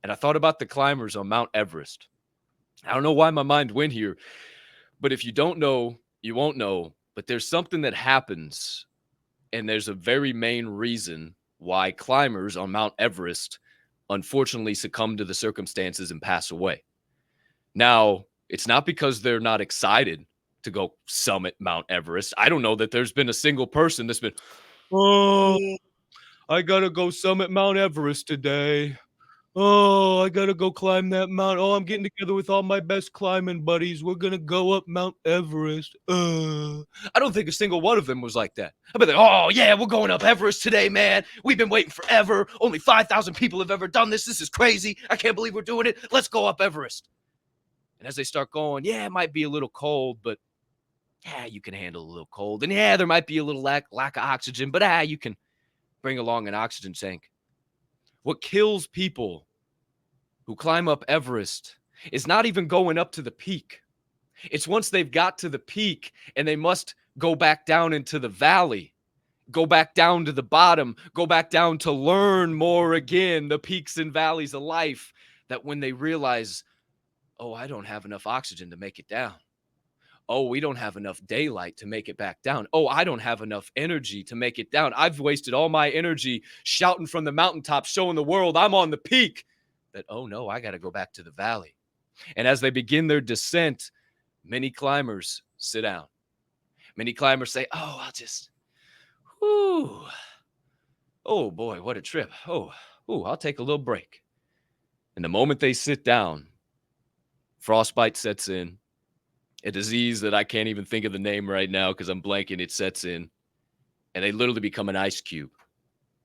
And I thought about the climbers on Mount Everest. I don't know why my mind went here, but if you don't know, you won't know. But there's something that happens, and there's a very main reason why climbers on Mount Everest unfortunately succumb to the circumstances and pass away. Now, it's not because they're not excited to go summit Mount Everest. I don't know that there's been a single person that's been, oh, I got to go summit Mount Everest today. Oh, I got to go climb that mountain. Oh, I'm getting together with all my best climbing buddies. We're going to go up Mount Everest. I don't think a single one of them was like that. I bet, oh, yeah, we're going up Everest today, man. We've been waiting forever. Only 5,000 people have ever done this. This is crazy. I can't believe we're doing it. Let's go up Everest. And as they start going, yeah, it might be a little cold, but yeah, you can handle a little cold. And yeah, there might be a little lack of oxygen, but you can bring along an oxygen tank. What kills people who climb up Everest is not even going up to the peak. It's once they've got to the peak and they must go back down into the valley, go back down to the bottom, go back down to learn more again, the peaks and valleys of life, that when they realize, oh, I don't have enough oxygen to make it down. Oh, we don't have enough daylight to make it back down. Oh, I don't have enough energy to make it down. I've wasted all my energy shouting from the mountaintop, showing the world I'm on the peak. That, oh no, I got to go back to the valley. And as they begin their descent, many climbers sit down. Many climbers say, oh, whew. Oh boy, what a trip. I'll take a little break. And the moment they sit down, frostbite sets in. A disease that I can't even think of the name right now because I'm blanking, it sets in. And they literally become an ice cube.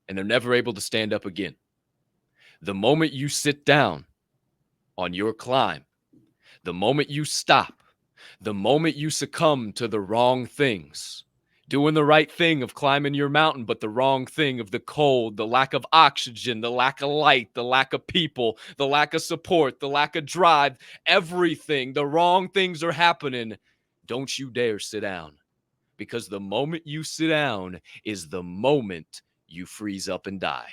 And they're never able to stand up again. The moment you sit down on your climb, the moment you stop, the moment you succumb to the wrong things, doing the right thing of climbing your mountain, but the wrong thing of the cold, the lack of oxygen, the lack of light, the lack of people, the lack of support, the lack of drive, everything, the wrong things are happening. Don't you dare sit down, because the moment you sit down is the moment you freeze up and die.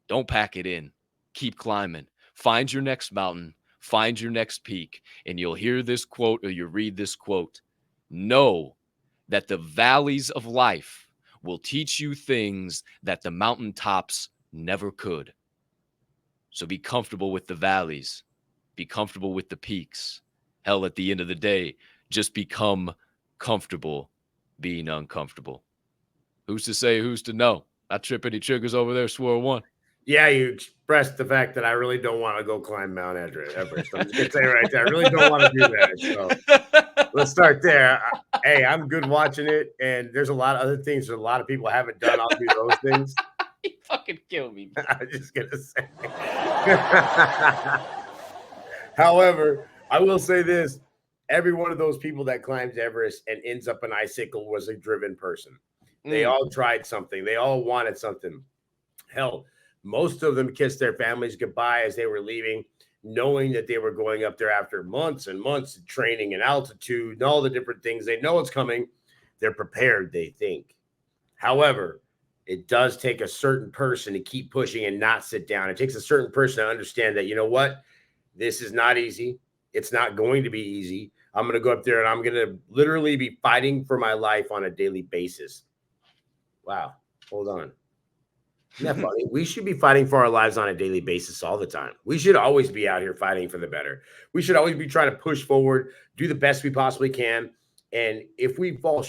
Don't pack it in. Keep climbing. Find your next mountain. Find your next peak. And you'll hear this quote or you read this quote. Know that the valleys of life will teach you things that the mountaintops never could. So be comfortable with the valleys. Be comfortable with the peaks. Hell, at the end of the day, just become comfortable being uncomfortable. Who's to say, who's to know? Not trip any triggers over there, Swirl One. Yeah, you expressed the fact that I really don't want to go climb Mount Everest. I'm just going to say right there, I really don't want to do that. So let's start there. Hey, I'm good watching it. And there's a lot of other things that a lot of people haven't done. I'll do those things. You fucking kill me. I'm just going to say. However, I will say this. Every one of those people that climbs Everest and ends up an icicle was a driven person. They all tried something. They all wanted something. Hell, most of them kissed their families goodbye as they were leaving, knowing that they were going up there after months and months of training and altitude and all the different things. They know it's coming. They're prepared, they think. However, it does take a certain person to keep pushing and not sit down. It takes a certain person to understand that, you know what? This is not easy. It's not going to be easy. I'm going to go up there and I'm going to literally be fighting for my life on a daily basis. Wow. Hold on. Isn't that funny? We should be fighting for our lives on a daily basis all the time. We should always be out here fighting for the better. We should always be trying to push forward, do the best we possibly can. And if we fall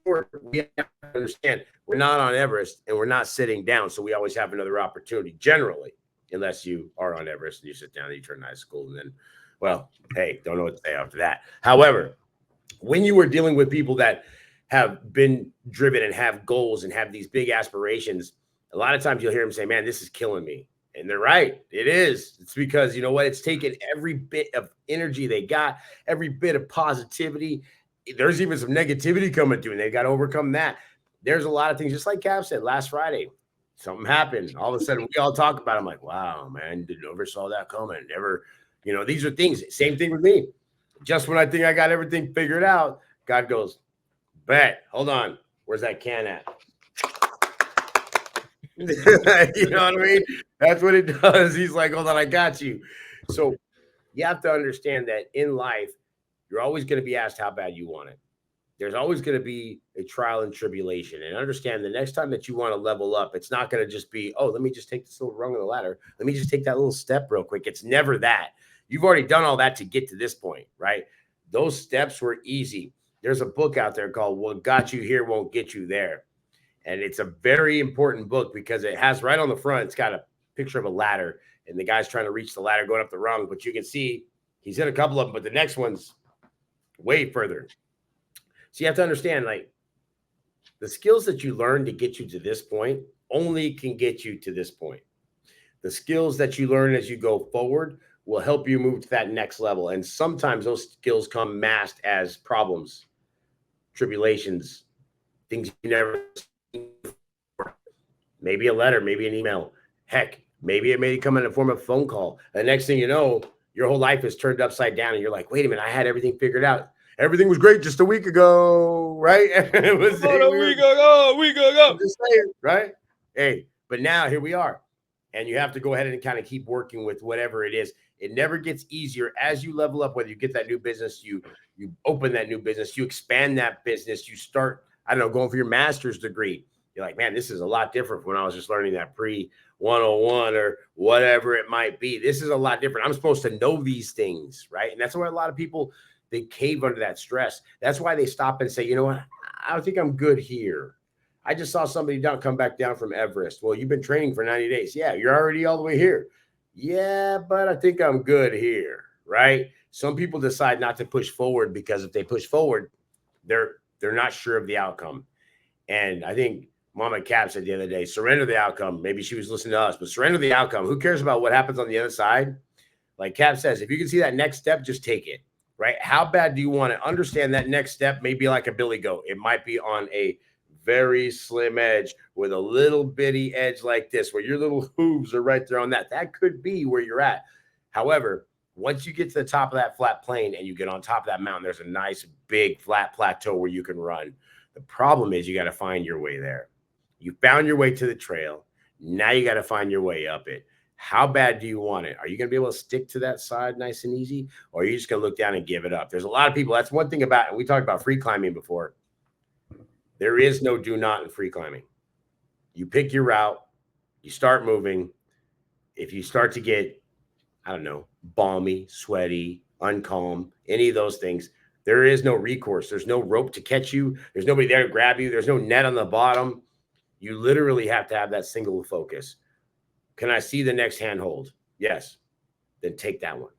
short, we have to understand we're not on Everest and we're not sitting down. So we always have another opportunity, generally, unless you are on Everest and you sit down and you turn icicle. And then, well, hey, don't know what to say after that. However, when you are dealing with people that have been driven and have goals and have these big aspirations, a lot of times you'll hear them say, man, this is killing me. And they're right. It is. It's because, you know what? It's taken every bit of energy they got, every bit of positivity. There's even some negativity coming through, and they got to overcome that. There's a lot of things, just like Capp said last Friday, something happened. All of a sudden, we all talk about it. I'm like, wow, man, never saw that coming. Never, you know, these are things. Same thing with me. Just when I think I got everything figured out, God goes, bet, hold on. Where's that can at? You know what I mean? That's what it does. He's like, hold on, I got you. So you have to understand that in life, you're always going to be asked how bad you want it. There's always going to be a trial and tribulation. And understand the next time that you want to level up, it's not going to just be, oh, let me just take this little rung of the ladder. Let me just take that little step real quick. It's never that. You've already done all that to get to this point, right? Those steps were easy. There's a book out there called What Got You Here Won't Get You There. And it's a very important book because it has right on the front, it's got a picture of a ladder and the guy's trying to reach the ladder going up the rung. But you can see he's hit a couple of them, but the next one's way further. So you have to understand, like, the skills that you learn to get you to this point only can get you to this point. The skills that you learn as you go forward will help you move to that next level. And sometimes those skills come masked as problems, tribulations, things you never seen before. Maybe a letter, maybe an email. Heck, maybe it may come in the form of a phone call. The next thing you know, your whole life is turned upside down and you're like, wait a minute, I had everything figured out. Everything was great just a week ago, right? It was a week ago. Just saying, right? Hey, but now here we are. And you have to go ahead and kind of keep working with whatever it is. It never gets easier as you level up, whether you get that new business, you open that new business, you expand that business, you start, I don't know, going for your master's degree. You're like, man, this is a lot different from when I was just learning that pre-101 or whatever it might be. This is a lot different. I'm supposed to know these things, right? And that's why a lot of people, they cave under that stress. That's why they stop and say, you know what? I don't think I'm good here. I just saw somebody come back down from Everest. Well, you've been training for 90 days. Yeah, you're already all the way here. Yeah, but I think I'm good here, right? Some people decide not to push forward because if they push forward, they're not sure of the outcome. And I think Mama Capp said the other day, surrender the outcome. Maybe she was listening to us, but surrender the outcome. Who cares about what happens on the other side? Like Capp says, if you can see that next step, just take it, right? How bad do you want to understand that next step? May be like a billy goat. It might be on a very slim edge with a little bitty edge like this, where your little hooves are right there on that. That could be where you're at. However, once you get to the top of that flat plane and you get on top of that mountain, there's a nice big flat plateau where you can run. The problem is you got to find your way there. You found your way to the trail. Now you got to find your way up it. How bad do you want it? Are you going to be able to stick to that side nice and easy? Or are you just going to look down and give it up? There's a lot of people. That's one thing about, and we talked about free climbing before. There is no do not in free climbing. You pick your route. You start moving. If you start to get, I don't know, balmy, sweaty, uncalm, any of those things, there is no recourse. There's no rope to catch you. There's nobody there to grab you. There's no net on the bottom. You literally have to have that single focus. Can I see the next handhold? Yes. Then take that one.